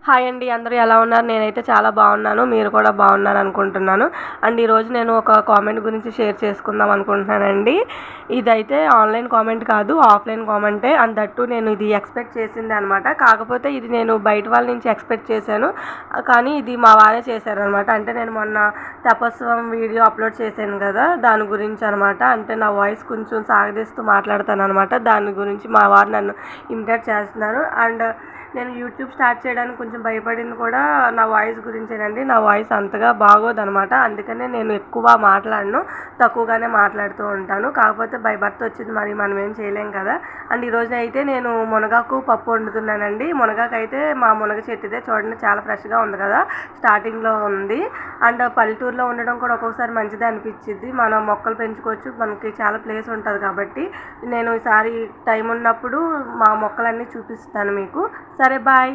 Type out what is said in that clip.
Hi అండి, అందరూ ఎలా ఉన్నారు? నేనైతే చాలా బాగున్నాను. మీరు కూడా బాగున్నారు అనుకుంటున్నాను. అండ్ ఈరోజు నేను ఒక కామెంట్ గురించి షేర్ చేసుకుందాం అనుకుంటున్నానండి. ఇదైతే ఆన్లైన్ కామెంట్ కాదు, ఆఫ్లైన్ కామెంటే. అండ్ దట్టు నేను ఇది ఎక్స్పెక్ట్ చేసింది అనమాట. కాకపోతే ఇది నేను బయట వాళ్ళ నుంచి ఎక్స్పెక్ట్ చేశాను, కానీ ఇది మా వారే చేశారనమాట. అంటే నేను మొన్న తపస్వం వీడియో అప్లోడ్ చేశాను కదా, దాని గురించి అనమాట. అంటే నా వాయిస్ కొంచెం సాగదీస్తూ మాట్లాడతాను అనమాట. దాని గురించి మా వారు నన్ను ఇమిటేట్ చేస్తున్నారు. అండ్ నేను యూట్యూబ్ స్టార్ట్ చేయడానికి కొంచెం భయపడింది కూడా నా వాయిస్ గురించేనండి. నా వాయిస్ అంతగా బాగోదనమాట. అందుకనే నేను ఎక్కువ మాట్లాడను, తక్కువగానే మాట్లాడుతూ ఉంటాను. కాకపోతే బై బర్త్ వచ్చింది, మరి మనం ఏం చేయలేం కదా. అండ్ ఈరోజు అయితే నేను మునగాకు పప్పు వండుతున్నానండి. మునగాకు అయితే మా మునగ చెట్టుదే, చూడండి చాలా ఫ్రెష్గా ఉంది కదా, స్టార్టింగ్లో ఉంది. అండ్ పల్లెటూరులో ఉండడం కూడా ఒక్కొక్కసారి మంచిదే అనిపించింది. మనం మొక్కలు పెంచుకోవచ్చు, మనకి చాలా ప్లేస్ ఉంటుంది కాబట్టి. నేను ఈసారి టైం ఉన్నప్పుడు మా మొక్కలన్నీ చూపిస్తాను మీకు. సరే, బాయ్.